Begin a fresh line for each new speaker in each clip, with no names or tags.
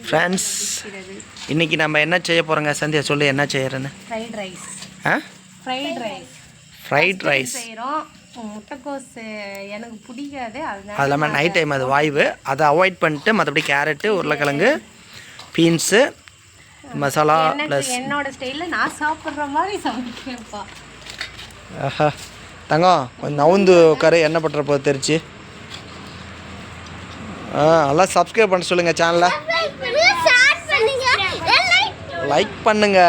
Friends, இன்றைக்கி நம்ம என்ன செய்ய போகிறோங்க? சந்தியா சொல்லு, என்ன செய்யறேன்னு.
Fried rice.
ஃப்ரைட் ரைஸ்
செய்கிறோம். முட்டைக்கோஸ் எனக்கு பிடிக்காது,
அது இல்லாமல் நைட் டைம் அது வாய்வு, அதை அவாய்ட் பண்ணிட்டு மற்றபடி கேரட்டு, உருளைக்கிழங்கு, பீன்ஸு, மசாலா ப்ளஸ்
என்னோட ஸ்டைலில் நான் சாப்பிட்ற மாதிரி சமைக்கிறேன்ப்பா.
ஆஹா தங்கம், கொஞ்சம் நவுந்து உட்காரு, என்ன பண்ணுற போது தெரிச்சு. நல்லா சப்ஸ்கிரைப் பண்ண சொல்லுங்கள் சேனலை, லைக் பண்ணுங்க.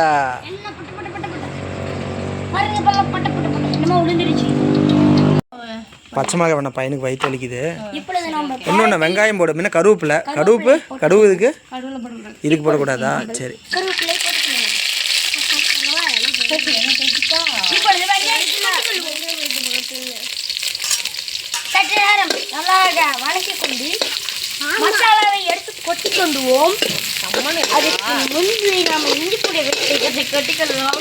பச்சை மிளகாய் வேணா, பையனுக்கு வயிற்று வலிக்குது. இன்னொன்று வெங்காயம் போடு, முன்ன கருவேப்பிலை, கடுவு இதுக்கு போடக்கூடாதா? சரி.
சற்று நேரம் நல்லாக வணக்கிக் கொண்டு மசாலாவை எடுத்து கொட்டி கொண்டுவோம். அதுக்கு முன்பு நம்ம இஞ்சி பூண்டை வெட்டி கொட்டிக்கலாம்.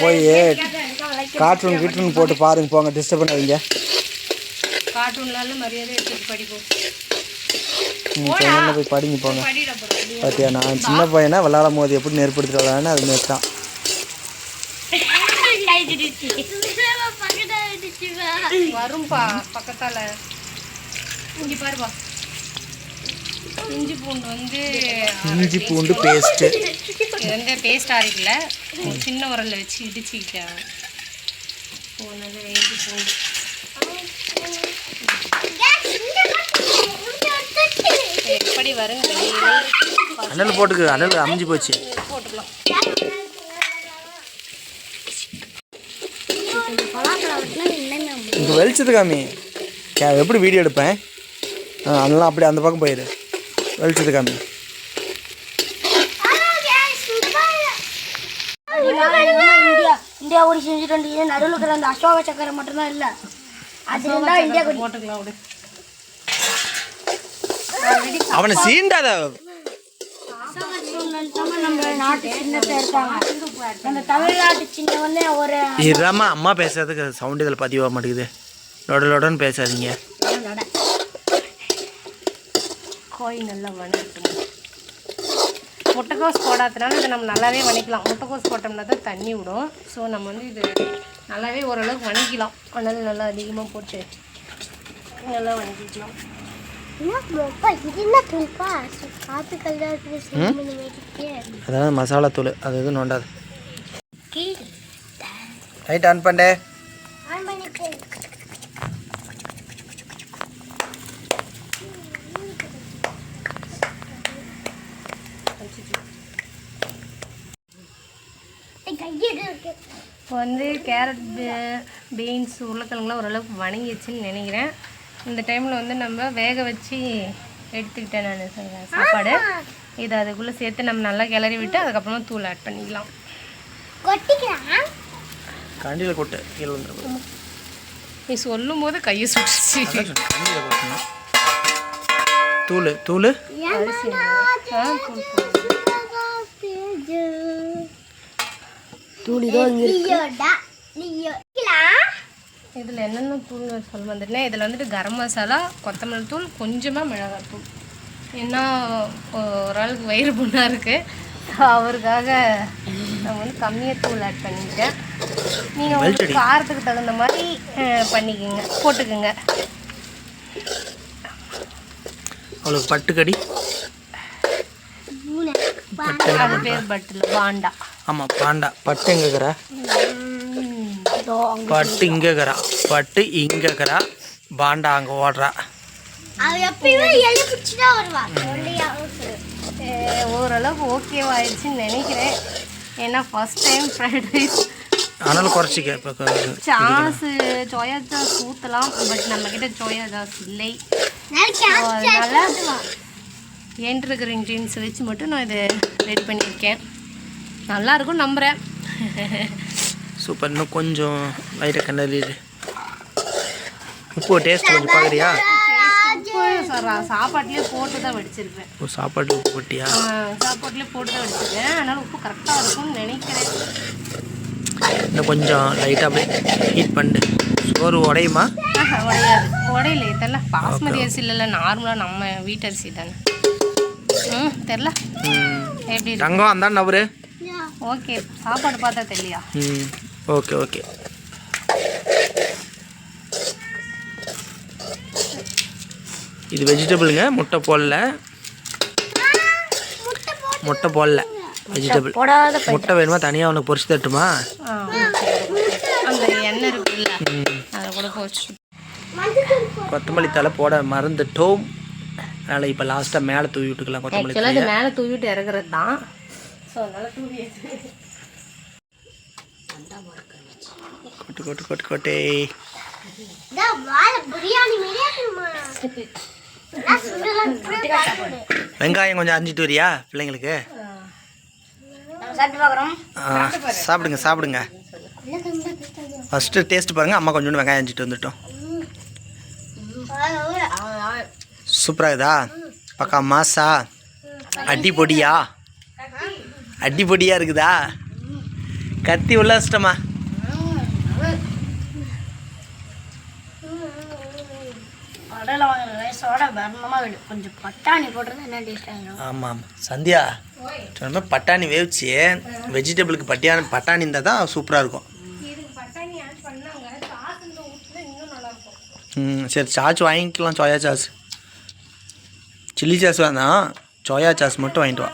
போய் கார்ட்டூன் கீட்டூன் போட்டு பாருங்க, போங்க, டிஸ்டர்ப் பண்ணாதீங்க.
கார்ட்டூன்லாம் மரியாதை எடுத்து படிப்போம்.
போய் படிங்க, போங்க. பார்த்தியா, நான் சின்ன பையனா விளாடும் போது எப்படி நெருப்படுத்திட்டு விளாட்னு அது மாரி தான்.
வரும்பா பக்கத்தால. இங்கே பாருப்பா, இஞ்சி பூண்டு வந்து
இஞ்சி பூண்டு பேஸ்ட்டு.
இது வந்து பேஸ்ட் அரைக்கல, சின்ன உரலில் வச்சு இடிச்சுக்கிட்டேன். போனது இஞ்சி பூண்டு எப்படி வருங்க.
அனல் போட்டுக்கு, அனல் அமைஞ்சு போச்சு.
போட்டுக்கலாம்.
இங்கே வெளிச்சது காமி, எப்படி வீடியோ எடுப்பேன்? அதெல்லாம் அப்படி அந்த பக்கம் போயிடு, வெளிச்சது காமி.
இந்தியா ஓடி செஞ்சுட்டு நடுவில் இருக்கிற அந்த அசோக சக்கரம் மட்டும்தான் இல்லை, அதுதான் இந்தியா
போட்டுக்கலாம். விடு,
அவனை சீண்டாத.
நம்ம நாட்டு சின்னத்தை இருக்காங்க, நம்ம தமிழ்நாட்டு சின்ன வந்து ஒரு
இராமா அம்மா பேசுறதுக்கு சவுண்ட் இதில் பதிவாக மாட்டேங்குது. லொடன்னு பேசாதீங்க.
கோழி நல்லா வணக்கணும். முட்டைக்கோஸ் போடாதனால இதை நம்ம நல்லாவே வணக்கலாம். முட்டைக்கோஸ் போட்டோம்னா தான் தண்ணி விடும். ஸோ நம்ம வந்து இது நல்லாவே ஓரளவுக்கு வணக்கலாம். அதனால நல்லா அதிகமாக போட்டு நல்லா வணக்கிக்கலாம்.
அதான் மசாலா தூள், அது எதுவும் நோண்டாது. லைட் ஆன் பண்ணே.
இப்போ வந்து கேரட், பீன்ஸ், உருளைக்கிழங்குலாம் ஓரளவுக்கு வணங்கிடுச்சுன்னு நினைக்கிறேன். இந்த டைமில் வந்து நம்ம வேக வச்சு எடுத்துக்கிட்டேன் நான் சாப்பாடு. இதை அதுக்குள்ளே சேர்த்து நம்ம நல்லா கிளறி விட்டு அதுக்கப்புறமா தூள் ஆட் பண்ணிக்கலாம்.
கண்டியில் கொட்டு கீழே வந்துடும்.
நீ சொல்லும் போது கையை சுட்டுச்சு.
தூள் தூள்
இதில் என்னென்ன தூள் சொல்ல வந்துட்டேன். இதில் வந்துட்டு கரம் மசாலா, கொத்தமல்லி தூள், கொஞ்சமாக மிளகாய் தூள். ஏன்னா ஓரளவுக்கு வயிறு புண்ணாக இருக்குது, அவருக்காக நான் வந்து கம்மியாக தூள் ஆட் பண்ணிக்கிட்டேன். நீங்கள் உங்களுக்கு காரத்துக்கு தகுந்த மாதிரி பண்ணிக்கோங்க, போட்டுக்கோங்க.
அவளுக்கு பட்டுக்கடி,
அது பேர் பட்டில் பாண்டா.
ஆமாம் பாண்டா. பட்டு எங்கேக்கிறா? பட்டு இங்கேக்கிறா, பட்டு இங்கேக்கிறா, பாண்டா அங்கே ஓடுறா.
ஓரளவுக்கு ஓகேவாயிடுச்சுன்னு நினைக்கிறேன். ஏன்னா ஃபர்ஸ்ட் டைம் ஃப்ரைட் ரைஸ்.
அதனால குறைச்சிக்க. இப்போ
சோயா சாஸ் ஊற்றலாம், பட் நம்மக்கிட்ட சோயா சாஸ் இல்லை. அதனால் என்கிட்ட இருக்கிற இன்க்ரீடியன்ஸ் வச்சு மட்டும் நான் இதை ரெடி பண்ணியிருக்கேன். நல்லாயிருக்கும் நம்புகிறேன்.
சூப்பர். இன்னும் கொஞ்சம் லைட்டாக கண்டறிடு. உப்பு டேஸ்ட் கொஞ்சம் பார்க்குறியா?
சாப்பாட்லேயே போட்டு தான் வடிச்சிருப்பேன்.
ஓ, சாப்பாட்டு உப்பு போட்டியா?
சாப்பாட்லேயே போட்டு தான் வடிச்சிருக்கேன். அதனால் உப்பு கரெக்டாக இருக்கும்னு நினைக்கிறேன்.
இன்னும் கொஞ்சம் லைட்டாக அப்படியே ஹீட் பண்ணிட்டு சோறு உடையுமா?
உடையாது. உடையில இதெல்லாம் பாஸ்மதி அரிசி இல்லைல்ல, நார்மலாக நம்ம வீட்டு அரிசி தானே. தெரில எப்படி
தங்கம் அந்தான் நவரு.
ஓகே, சாப்பாடு பார்த்தா தெரியலையா?
Okay okay. இது வெஜிடபிளுங்க, முட்டை போடல. முட்டை போடல, வெஜிடபிள். முட்டை வேணுமா தனியாக உனக்கு பொரிச்சு தட்டுமா?
அந்த எண்ணெய் இருக்குல்ல, அதை கூட போச்சு.
கொத்தமல்லி தலை போட மறந்துட்டோம். அதனால் இப்போ லாஸ்ட்டாக மேலே தூவி விட்டுக்கலாம். கொத்தமல்லி
ஆக்சுவலாக இது மேலே தூவிட்டு இறக்குறது தான். ஸோ அதனால் தூவி
கொட்டு கொட்டு கொட்டு கொட்டே. வெங்காயம் கொஞ்சம் அரிஞ்சிட்டு வரியா பிள்ளைங்களுக்கு? சாப்பிடுங்க சாப்பிடுங்க. ஃபஸ்ட்டு டேஸ்ட் பாருங்கள். அம்மா கொஞ்சோண்டு வெங்காயம் அரிஞ்சிட்டு வந்துட்டோம். சூப்பராக இதா? பக்கா மாசா? அடி பொடியா? அடி பொடியாக இருக்குதா? கத்தி உள்ள இஷ்டமா?
கொஞ்சம் பட்டாணி போடுறது என்ன டேஸ்ட் ஆகிடும்.
ஆமாம் ஆமாம் சந்தியா சொன்ன பட்டாணி வேவிச்சு வெஜிடபிளுக்கு பட்டாணி இருந்தால் தான் சூப்பராக இருக்கும். சரி சாஸ் வாங்கிக்கலாம். சோயா சாஸ், சில்லி சாஸ் வேணாம், சோயா சாஸ் மட்டும் வாங்கிட்டு வா.